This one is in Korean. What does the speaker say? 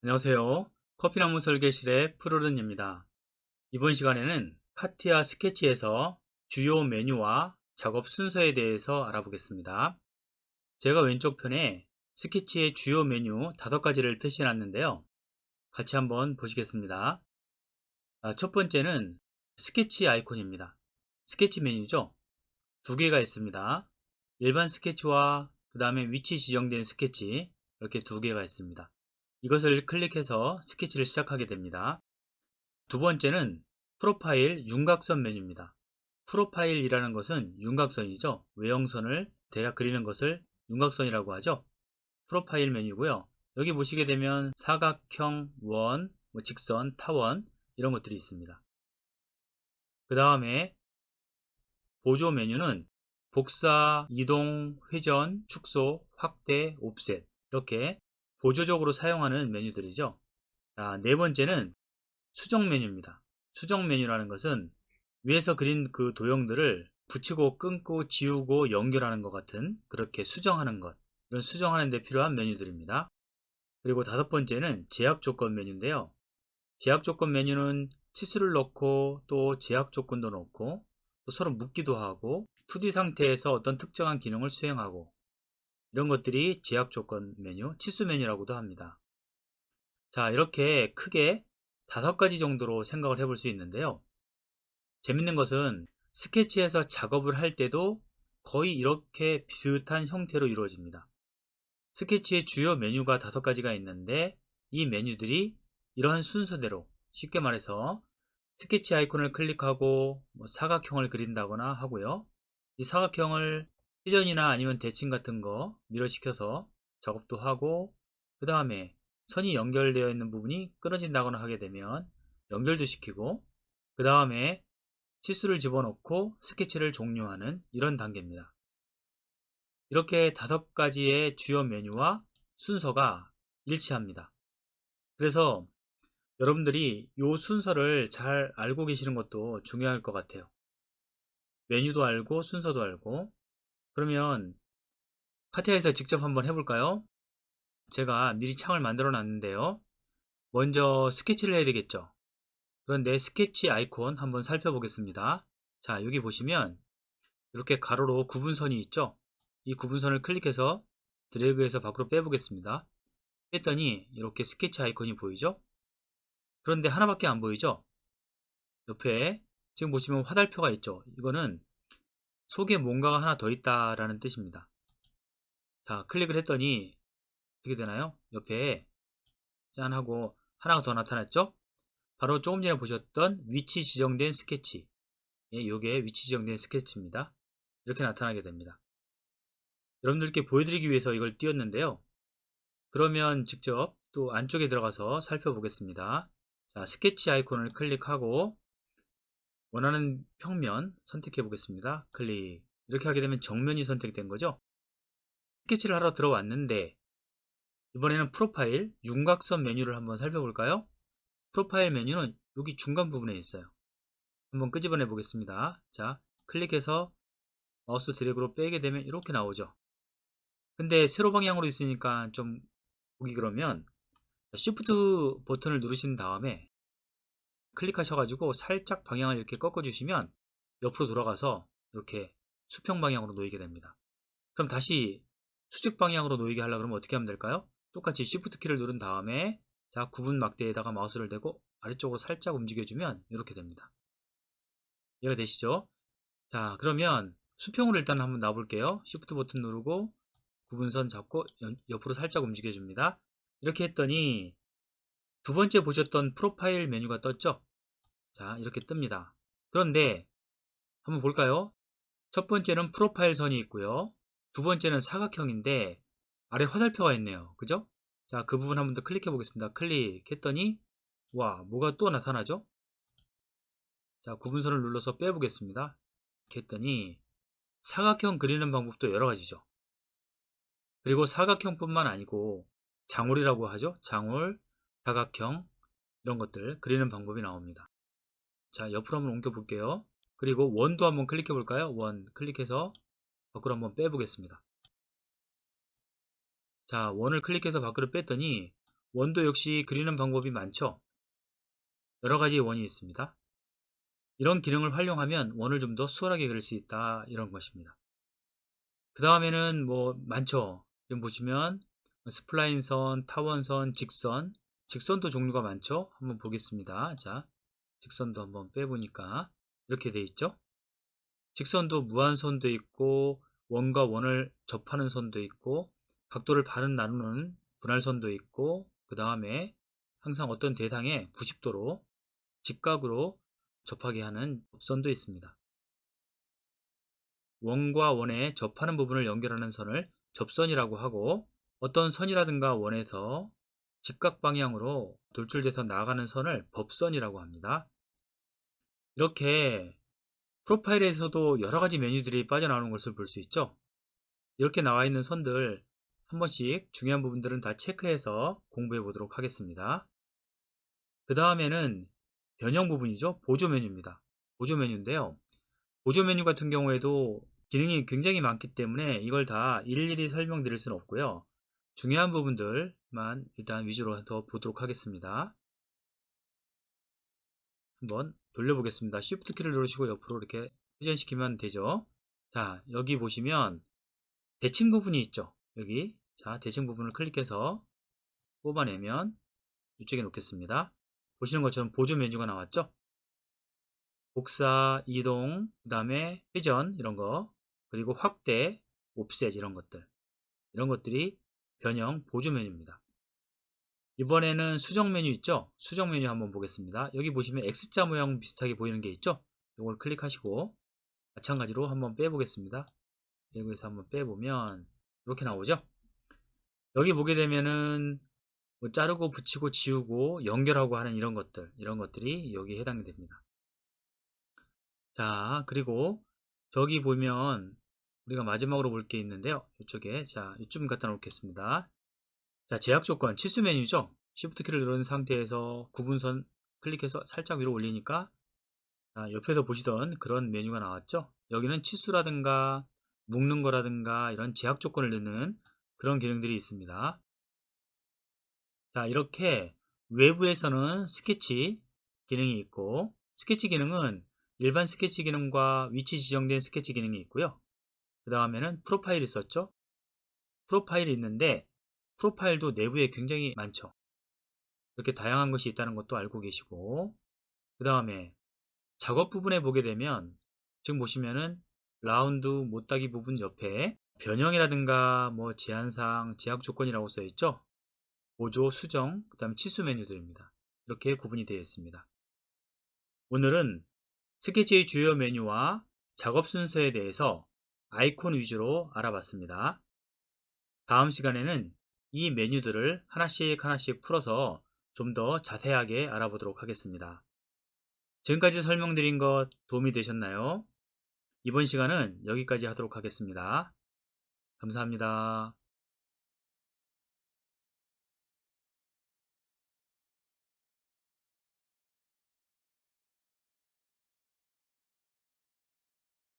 안녕하세요. 커피나무 설계실의 푸르른입니다. 이번 시간에는 카티아 스케치에서 주요 메뉴와 작업 순서에 대해서 알아보겠습니다. 제가 왼쪽 편에 스케치의 주요 메뉴 5가지를 표시해 놨는데요. 같이 한번 보시겠습니다. 첫 번째는 스케치 아이콘입니다. 스케치 메뉴죠. 2개가 있습니다. 일반 스케치와 그 다음에 위치 지정된 스케치, 이렇게 2개가 있습니다. 이것을 클릭해서 스케치를 시작하게 됩니다. 두 번째는 프로파일 윤곽선 메뉴입니다. 프로파일이라는 것은 윤곽선이죠. 외형선을 대략 그리는 것을 윤곽선이라고 하죠. 프로파일 메뉴고요. 여기 보시게 되면 사각형, 원, 직선, 타원 이런 것들이 있습니다. 그 다음에 보조 메뉴는 복사, 이동, 회전, 축소, 확대, 옵셋 이렇게 보조적으로 사용하는 메뉴들이죠. 네 번째는 수정 메뉴입니다. 수정 메뉴라는 것은 위에서 그린 그 도형들을 붙이고 끊고 지우고 연결하는 것 같은 그렇게 수정하는 것, 이런 수정하는 데 필요한 메뉴들입니다. 그리고 5번째는 제약 조건 메뉴인데요. 제약 조건 메뉴는 치수를 넣고 또 제약 조건도 넣고 또 서로 묶기도 하고 2D 상태에서 어떤 특정한 기능을 수행하고 이런 것들이 제약 조건 메뉴, 치수 메뉴라고도 합니다. 자, 이렇게 크게 5가지 정도로 생각을 해볼 수 있는데요. 재밌는 것은 스케치에서 작업을 할 때도 거의 이렇게 비슷한 형태로 이루어집니다. 스케치의 주요 메뉴가 5가지가 있는데 이 메뉴들이 이러한 순서대로, 쉽게 말해서 스케치 아이콘을 클릭하고 사각형을 그린다거나 하고요. 이 사각형을 회전이나 아니면 대칭 같은 거 밀어시켜서 작업도 하고, 그 다음에 선이 연결되어 있는 부분이 끊어진다거나 하게 되면 연결도 시키고, 그 다음에 치수를 집어넣고 스케치를 종료하는 이런 단계입니다. 이렇게 5가지의 주요 메뉴와 순서가 일치합니다. 그래서 여러분들이 이 순서를 잘 알고 계시는 것도 중요할 것 같아요. 메뉴도 알고 순서도 알고. 그러면 카티아에서 직접 한번 해볼까요? 제가 미리 창을 만들어 놨는데요. 먼저 스케치를 해야 되겠죠. 그런데 스케치 아이콘 한번 살펴보겠습니다. 자, 여기 보시면 이렇게 가로로 구분선이 있죠. 이 구분선을 클릭해서 드래그해서 밖으로 빼보겠습니다. 했더니 이렇게 스케치 아이콘이 보이죠. 그런데 하나밖에 안 보이죠. 옆에 지금 보시면 화살표가 있죠. 이거는 속에 뭔가가 하나 더 있다라는 뜻입니다. 자, 클릭을 했더니 어떻게 되나요? 옆에 짠 하고 하나가 더 나타났죠. 바로 조금 전에 보셨던 위치 지정된 스케치. 예, 요게 위치 지정된 스케치입니다. 이렇게 나타나게 됩니다. 여러분들께 보여드리기 위해서 이걸 띄웠는데요. 그러면 직접 또 안쪽에 들어가서 살펴보겠습니다. 자, 스케치 아이콘을 클릭하고 원하는 평면 선택해 보겠습니다. 클릭. 이렇게 하게 되면 정면이 선택된 거죠. 스케치를 하러 들어왔는데 이번에는 프로파일 윤곽선 메뉴를 한번 살펴볼까요? 프로파일 메뉴는 여기 중간 부분에 있어요. 한번 끄집어내 보겠습니다. 자, 클릭해서 마우스 드래그로 빼게 되면 이렇게 나오죠. 근데 세로 방향으로 있으니까 좀 보기 그러면 Shift 버튼을 누르신 다음에 클릭하셔가지고 살짝 방향을 이렇게 꺾어주시면 옆으로 돌아가서 이렇게 수평 방향으로 놓이게 됩니다. 그럼 다시 수직 방향으로 놓이게 하려고 그러면 어떻게 하면 될까요? 똑같이 Shift 키를 누른 다음에 자, 구분 막대에다가 마우스를 대고 아래쪽으로 살짝 움직여주면 이렇게 됩니다. 이해가 되시죠? 자, 그러면 수평으로 일단 한번 놔볼게요. Shift 버튼 누르고 구분선 잡고 옆으로 살짝 움직여줍니다. 이렇게 했더니 2번째 보셨던 프로파일 메뉴가 떴죠? 자, 이렇게 뜹니다. 그런데 한번 볼까요? 첫 번째는 프로파일 선이 있고요. 2번째는 사각형인데 아래 화살표가 있네요. 그죠? 자, 그 부분 한번 더 클릭해 보겠습니다. 클릭했더니 와, 뭐가 또 나타나죠? 자, 구분선을 눌러서 빼보겠습니다. 이렇게 했더니 사각형 그리는 방법도 여러 가지죠. 그리고 사각형뿐만 아니고 장홀이라고 하죠. 장홀, 사각형 이런 것들 그리는 방법이 나옵니다. 자, 옆으로 한번 옮겨 볼게요. 그리고 원도 한번 클릭해 볼까요? 원 클릭해서 밖으로 한번 빼보겠습니다. 자, 원을 클릭해서 밖으로 뺐더니 원도 역시 그리는 방법이 많죠. 여러 가지 원이 있습니다. 이런 기능을 활용하면 원을 좀 더 수월하게 그릴 수 있다, 이런 것입니다. 그 다음에는 뭐 많죠. 지금 보시면 스플라인선, 타원선, 직선, 직선도 종류가 많죠. 한번 보겠습니다. 자, 직선도 한번 빼보니까 이렇게 돼 있죠. 직선도 무한선도 있고, 원과 원을 접하는 선도 있고, 각도를 반은 나누는 분할선도 있고, 그 다음에 항상 어떤 대상에 90도로 직각으로 접하게 하는 접선도 있습니다. 원과 원에 접하는 부분을 연결하는 선을 접선이라고 하고, 어떤 선이라든가 원에서 직각 방향으로 돌출돼서 나가는 선을 법선이라고 합니다. 이렇게 프로파일에서도 여러 가지 메뉴들이 빠져나오는 것을 볼 수 있죠. 이렇게 나와 있는 선들 한 번씩 중요한 부분들은 다 체크해서 공부해 보도록 하겠습니다. 그 다음에는 변형 부분이죠. 보조 메뉴입니다. 보조 메뉴인데요. 보조 메뉴 같은 경우에도 기능이 굉장히 많기 때문에 이걸 다 일일이 설명드릴 수는 없고요. 중요한 부분들만 일단 위주로 더 보도록 하겠습니다. 한번 돌려보겠습니다. Shift 키를 누르시고 옆으로 이렇게 회전시키면 되죠. 자, 여기 보시면 대칭 부분이 있죠. 여기, 자, 대칭 부분을 클릭해서 뽑아내면 이쪽에 놓겠습니다. 보시는 것처럼 보조 메뉴가 나왔죠. 복사, 이동, 그 다음에 회전 이런 거, 그리고 확대, 옵셋 이런 것들, 이런 것들이 변형 보조 메뉴입니다. 이번에는 수정 메뉴 있죠. 수정 메뉴 한번 보겠습니다. 여기 보시면 X자 모양 비슷하게 보이는 게 있죠. 이걸 클릭하시고 마찬가지로 한번 빼보겠습니다. 여기서 한번 빼보면 이렇게 나오죠. 여기 보게 되면은 뭐 자르고 붙이고 지우고 연결하고 하는 이런 것들이 여기에 해당이 됩니다. 자, 그리고 저기 보면 우리가 마지막으로 볼 게 있는데요. 이쪽에, 자, 이쯤 갖다 놓겠습니다. 자, 제약 조건 치수 메뉴죠. Shift 키를 누른 상태에서 구분선 클릭해서 살짝 위로 올리니까, 자, 옆에서 보시던 그런 메뉴가 나왔죠. 여기는 치수라든가 묶는 거라든가 이런 제약 조건을 넣는 그런 기능들이 있습니다. 자, 이렇게 외부에서는 스케치 기능이 있고, 스케치 기능은 일반 스케치 기능과 위치 지정된 스케치 기능이 있고요. 그 다음에는 프로파일이 있었죠. 프로파일이 있는데 프로파일도 내부에 굉장히 많죠. 이렇게 다양한 것이 있다는 것도 알고 계시고, 그 다음에 작업 부분에 보게 되면 지금 보시면은 라운드 못따기 부분 옆에 변형이라든가 뭐 제한사항, 제약 조건이라고 써 있죠. 보조, 수정, 그 다음 치수 메뉴들입니다. 이렇게 구분이 되어 있습니다. 오늘은 스케치의 주요 메뉴와 작업 순서에 대해서 아이콘 위주로 알아봤습니다. 다음 시간에는 이 메뉴들을 하나씩 하나씩 풀어서 좀 더 자세하게 알아보도록 하겠습니다. 지금까지 설명드린 것 도움이 되셨나요? 이번 시간은 여기까지 하도록 하겠습니다. 감사합니다.